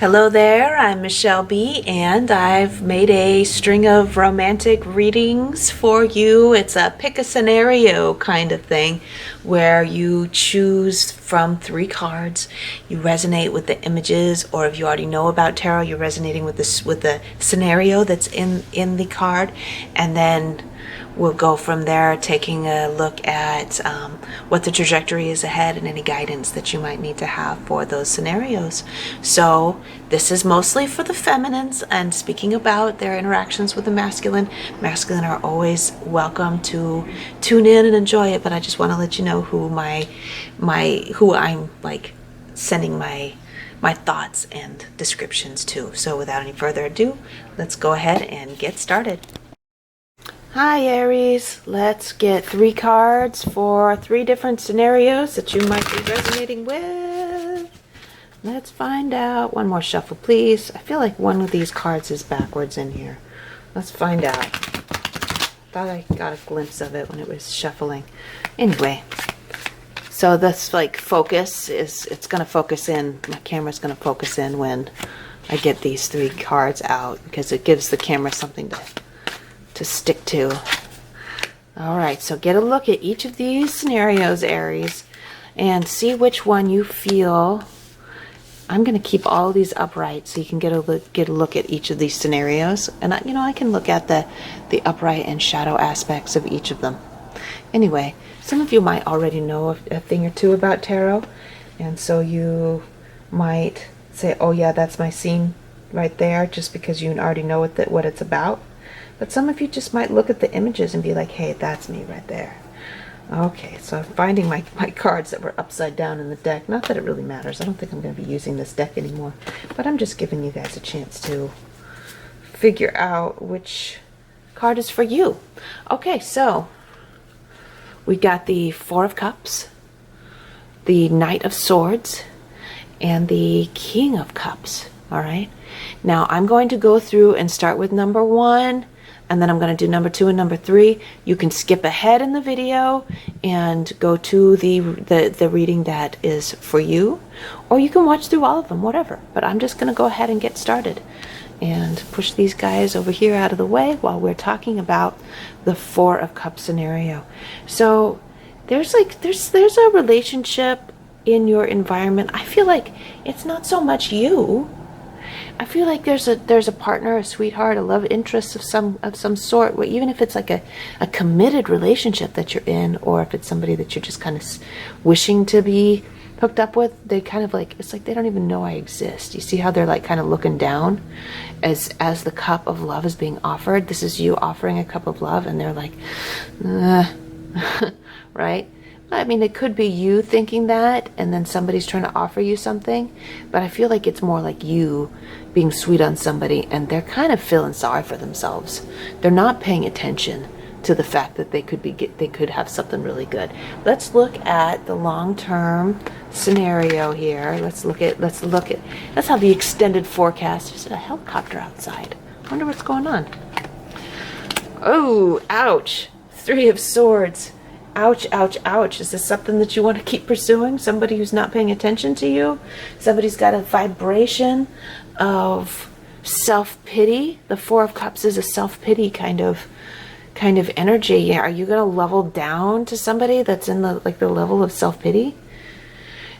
Hello there, I'm Michelle B, and I've made a string of romantic readings for you. It's a pick a scenario kind of thing where you choose from 3 cards. You resonate with the images, or if you already know about tarot, you're resonating with the scenario that's in the card, and then we'll go from there, taking a look at what the trajectory is ahead and any guidance that you might need to have for those scenarios. So this is mostly for the feminines, and speaking about their interactions with the masculine are always welcome to tune in and enjoy it, but I just want to let you know who who I'm like sending my thoughts and descriptions to. So without any further ado, let's go ahead and get started. Hi Aries, let's get 3 cards for 3 different scenarios that you might be resonating with. Let's find out. One more shuffle, please. I feel like one of these cards is backwards in here. Let's find out. Thought I got a glimpse of it when it was shuffling. Anyway, so this like focus is, it's going to focus in, my camera's going to focus in when I get these 3 cards out, because it gives the camera something to stick to. All right, so get a look at each of these scenarios, Aries, and see which one you feel. I'm going to keep all of these upright so you can get a look at each of these scenarios, and I can look at the upright and shadow aspects of each of them. Anyway, some of you might already know a thing or two about tarot, and so you might say, oh yeah, that's my scene right there, just because you already know what it's about. But some of you just might look at the images and be like, hey, that's me right there. Okay, so I'm finding my cards that were upside down in the deck. Not that it really matters. I don't think I'm going to be using this deck anymore. But I'm just giving you guys a chance to figure out which card is for you. Okay, so we got the 4 of Cups, the Knight of Swords, and the King of Cups. All right. Now I'm going to go through and start with number 1. And then I'm going to do number 2 and number 3. You can skip ahead in the video and go to the reading that is for you, or you can watch through all of them, whatever. But I'm just going to go ahead and get started and push these guys over here out of the way while we're talking about the 4 of Cups scenario. So there's a relationship in your environment. I feel like it's not so much you. I feel like there's a partner, a sweetheart, a love interest of some sort, where even if it's like a committed relationship that you're in, or if it's somebody that you're just kind of wishing to be hooked up with, they kind of like, it's like they don't even know I exist. You see how they're like kind of looking down as the cup of love is being offered. This is you offering a cup of love, and they're like, right? I mean, it could be you thinking that, and then somebody's trying to offer you something, but I feel like it's more like you being sweet on somebody, and they're kind of feeling sorry for themselves. They're not paying attention to the fact that they could have something really good. Let's look at the long-term scenario here. Let's have the extended forecast. There's a helicopter outside. I wonder what's going on. Oh, ouch. 3 of Swords. Ouch, ouch, ouch. Is this something that you want to keep pursuing? Somebody who's not paying attention to you? Somebody's got a vibration of self-pity. The 4 of Cups is a self-pity kind of energy. Yeah, are you going to level down to somebody that's in the level of self-pity?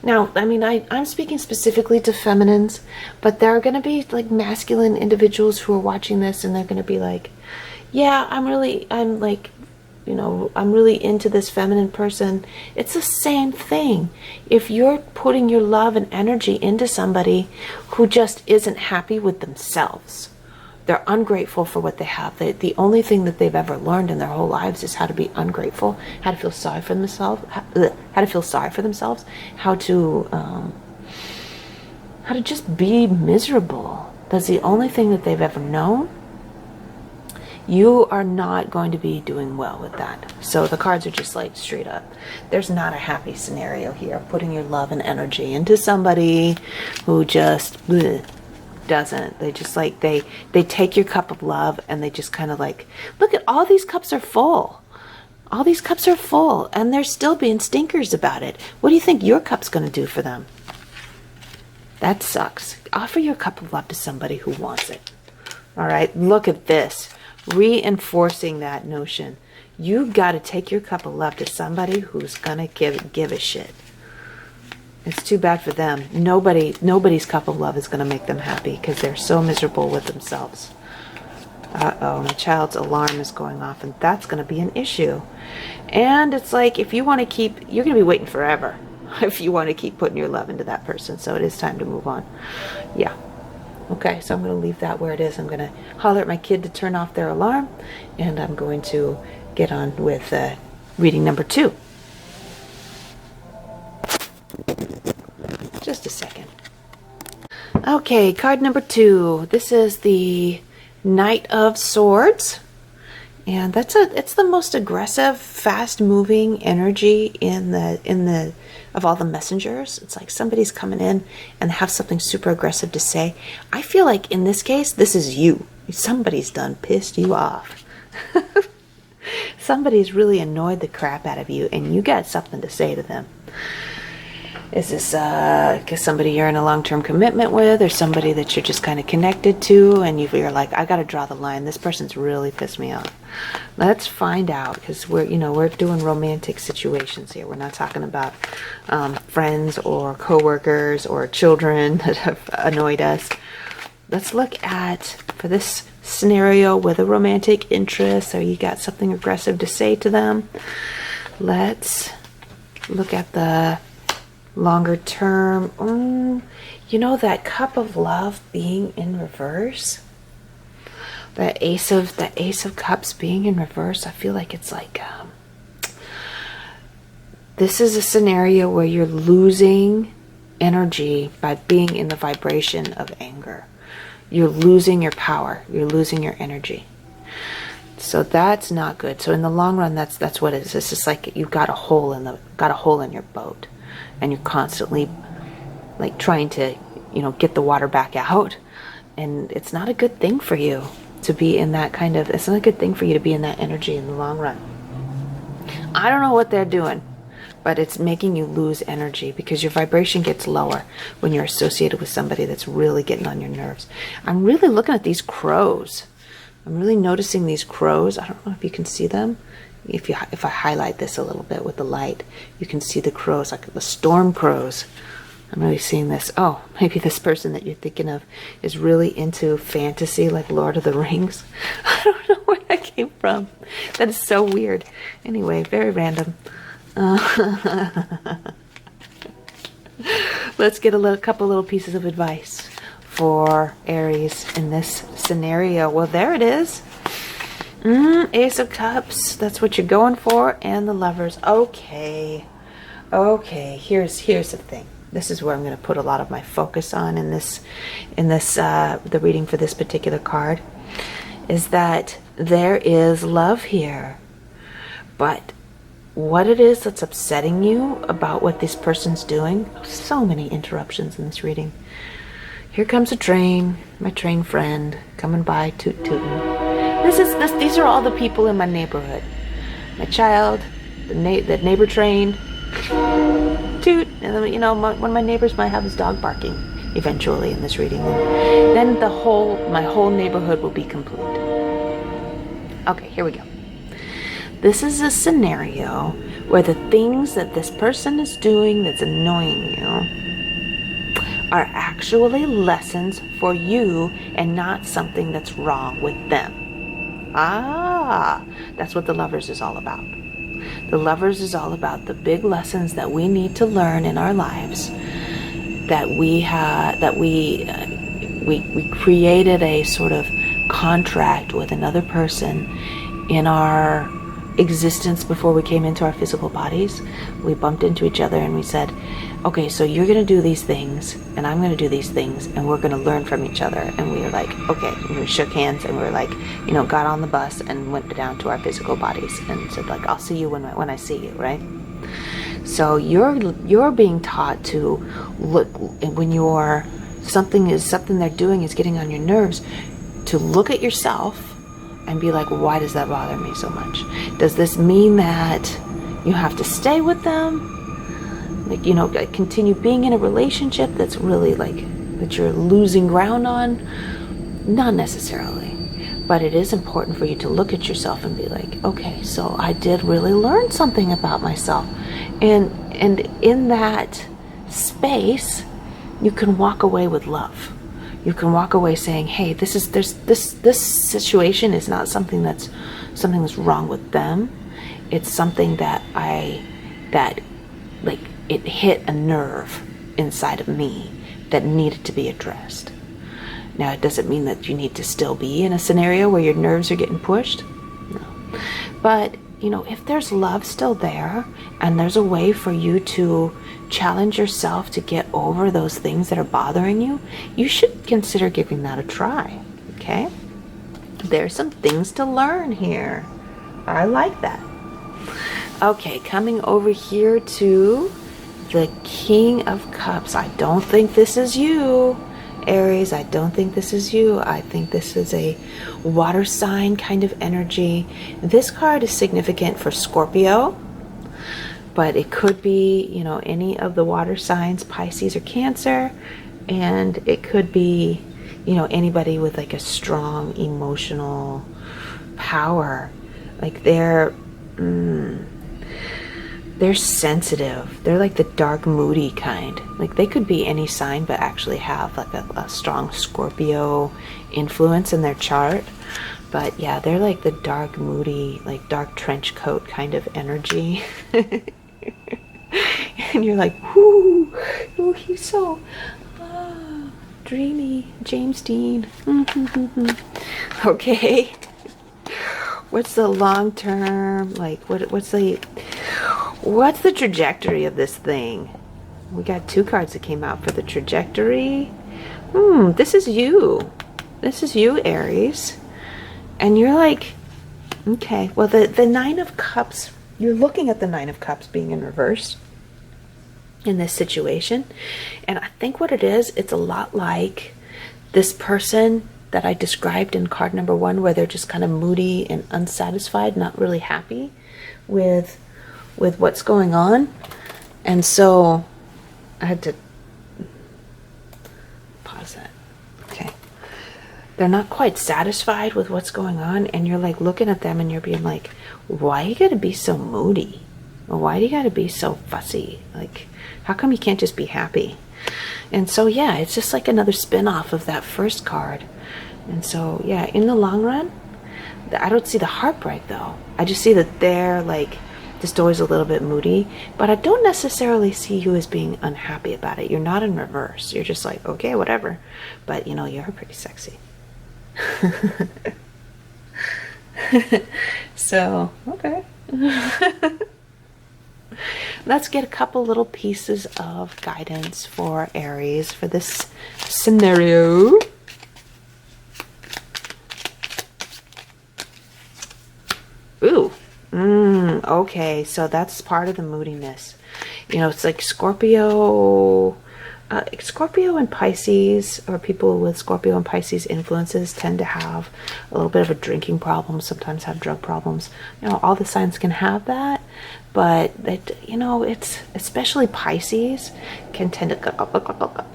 Now, I mean, I'm speaking specifically to feminines, but there are going to be like masculine individuals who are watching this, and they're going to be like, yeah, I'm really into this feminine person. It's the same thing. If you're putting your love and energy into somebody who just isn't happy with themselves, they're ungrateful for what they have. The only thing that they've ever learned in their whole lives is how to be ungrateful, how to feel sorry for themselves, how to just be miserable. That's the only thing that they've ever known. You are not going to be doing well with that. So the cards are just like straight up. There's not a happy scenario here. Putting your love and energy into somebody who just doesn't. They just like, they take your cup of love and they just kind of like, look at all these cups are full. All these cups are full and they're still being stinkers about it. What do you think your cup's going to do for them? That sucks. Offer your cup of love to somebody who wants it. All right, look at this. Reinforcing that notion. You got to take your cup of love to somebody who's going to give a shit. It's too bad for them. Nobody's cup of love is going to make them happy because they're so miserable with themselves. Uh-oh, my child's alarm is going off, and that's going to be an issue. And it's like, if you want to keep, you're going to be waiting forever if you want to keep putting your love into that person. So it is time to move on. Yeah. Okay, so I'm going to leave that where it is. I'm going to holler at my kid to turn off their alarm, and I'm going to get on with reading number 2. Just a second. Okay, card number 2. This is the Knight of Swords, and it's the most aggressive, fast-moving energy in the of all the messengers. It's like somebody's coming in and have something super aggressive to say. I feel like in this case, this is you. Somebody's done pissed you off. Somebody's really annoyed the crap out of you, and you got something to say to them. Is this somebody you're in a long-term commitment with, or somebody that you're just kind of connected to, and you're like, I got to draw the line. This person's really pissed me off. Let's find out, because we're doing romantic situations here. We're not talking about friends or coworkers or children that have annoyed us. Let's look at, for this scenario with a romantic interest, or you got something aggressive to say to them. Let's look at the longer term. That cup of love being in reverse, the ace of cups being in reverse. I feel like it's like this is a scenario where you're losing energy by being in the vibration of anger. You're losing your power, you're losing your energy. So that's not good. So in the long run, that's what it is. It's just like you've got a hole in your boat, and you're constantly like trying to, get the water back out. And it's not a good thing for you to be in that it's not a good thing for you to be in that energy in the long run. I don't know what they're doing, but it's making you lose energy because your vibration gets lower when you're associated with somebody that's really getting on your nerves. I'm really looking at these crows. I'm really noticing these crows. I don't know if you can see them. If I highlight this a little bit with the light, you can see the crows, like the storm crows. I'm really seeing this. Oh, maybe this person that you're thinking of is really into fantasy, like Lord of the Rings. I don't know where that came from. That is so weird. Anyway, very random. Let's get a couple little pieces of advice for Aries in this scenario. Well, there it is. Ace of Cups. That's what you're going for, and the Lovers. Okay. Here's the thing. This is where I'm going to put a lot of my focus on in the reading for this particular card, is that there is love here, but what it is that's upsetting you about what this person's doing. So many interruptions in this reading. Here comes a train, my train friend coming by, toot tootin'. These are all the people in my neighborhood. My child, the neighbor train, toot, and then one of my neighbors might have his dog barking eventually in this reading. And then my whole neighborhood will be complete. Okay, here we go. This is a scenario where the things that this person is doing that's annoying you are actually lessons for you and not something that's wrong with them. That's what the Lovers is all about. The Lovers is all about the big lessons that we need to learn in our lives, that we created a sort of contract with another person in our existence before we came into our physical bodies. We bumped into each other and we said, okay, so you're going to do these things and I'm going to do these things and we're going to learn from each other. And we were like, okay, and we shook hands and we were like, got on the bus and went down to our physical bodies and said like, I'll see you when I see you, right? So you're being taught to look when something they're doing is getting on your nerves, to look at yourself and be like, why does that bother me so much? Does this mean that you have to stay with them? Like, continue being in a relationship that's really like that you're losing ground on? Not necessarily. But it is important for you to look at yourself and be like, okay, so I did really learn something about myself. And in that space, you can walk away with love. You can walk away saying, hey, this situation is not something that's wrong with them. It's something that like it hit a nerve inside of me that needed to be addressed. Now, it doesn't mean that you need to still be in a scenario where your nerves are getting pushed. No. But, if there's love still there, and there's a way for you to challenge yourself to get over those things that are bothering you, you should consider giving that a try. Okay? There's some things to learn here. I like that. Okay, coming over here to the King of Cups. I don't think this is you, Aries. I don't think this is you. I think this is a water sign kind of energy. This card is significant for Scorpio, but it could be, any of the water signs, Pisces or Cancer, and it could be, anybody with like a strong emotional power. Like they're sensitive. They're like the dark, moody kind. Like they could be any sign, but actually have like a strong Scorpio influence in their chart. But yeah, they're like the dark, moody, like dark trench coat kind of energy. And you're like, whoo, oh, he's so dreamy, James Dean. Okay. What's the long term, like what's the trajectory of this thing? We got 2 cards that came out for the trajectory. This is you. This is you, Aries. And you're like, okay, well, the 9 of Cups, you're looking at the 9 of Cups being in reverse in this situation. And I think what it is, it's a lot like this person that I described in card number 1, where they're just kind of moody and unsatisfied, not really happy with what's going on. And so I had to pause that. Okay. They're not quite satisfied with what's going on, and you're like looking at them and you're being like, why you gotta be so moody? Or why do you gotta be so fussy? Like, how come you can't just be happy? And so yeah, it's just like another spin-off of that first card. And so yeah, in the long run, I don't see the heartbreak though. I just see that they're like just always a little bit moody, but I don't necessarily see you as being unhappy about it. You're not in reverse. You're just like, okay, whatever. But you're pretty sexy. So, okay. Let's get a couple little pieces of guidance for Aries for this scenario. Ooh. Okay, so that's part of the moodiness. It's like Scorpio and Pisces, or people with Scorpio and Pisces influences, tend to have a little bit of a drinking problem, sometimes have drug problems. All the signs can have that, but it's especially Pisces can tend to go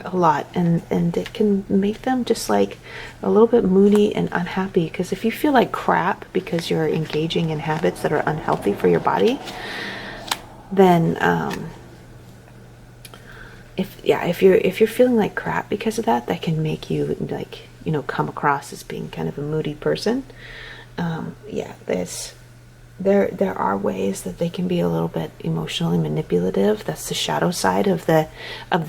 a lot, and it can make them just like a little bit moody and unhappy. Because if you feel like crap because you're engaging in habits that are unhealthy for your body, then if you're feeling like crap because of that, that can make you like come across as being kind of a moody person. There are ways that they can be a little bit emotionally manipulative. That's the shadow side of the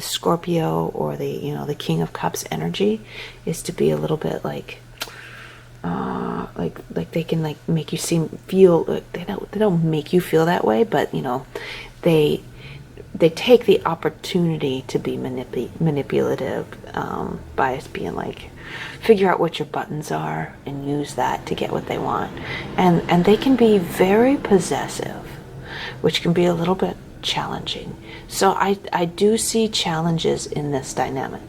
Scorpio, or the King of Cups energy, is to be a little bit like they can like make you feel they don't make you feel that way, but they take the opportunity to be manipulative by being like, figure out what your buttons are and use that to get what they want. And they can be very possessive, which can be a little bit challenging. So I do see challenges in this dynamic.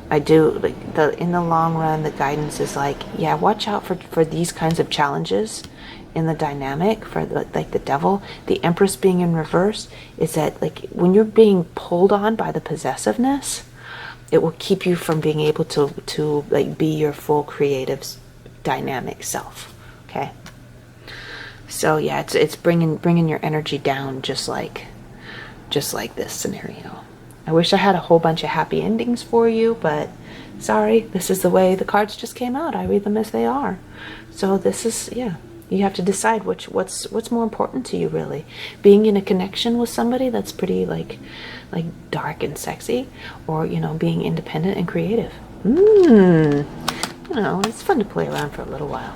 I do. Like in the long run, the guidance is like, yeah, watch out for these kinds of challenges in the dynamic. For like the Devil, the Empress being in reverse, is that like when you're being pulled on by the possessiveness, it will keep you from being able to like be your full creative dynamic self. Okay. So yeah, it's bringing your energy down, just like this scenario. I wish I had a whole bunch of happy endings for you, but sorry, this is the way the cards just came out. I read them as they are. So this is, yeah, you have to decide what's more important to you, really. Being in a connection with somebody that's pretty like dark and sexy, or, you know, being independent and creative. You know, it's fun to play around for a little while.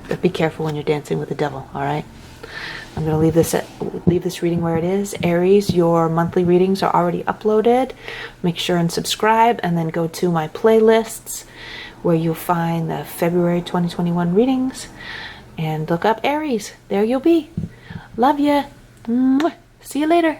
But be careful when you're dancing with the devil, all right? I'm going to leave this reading where it is. Aries, your monthly readings are already uploaded. Make sure and subscribe, and then go to my playlists where you'll find the February 2021 readings, and look up Aries. There you'll be. Love ya. Mwah. See you later.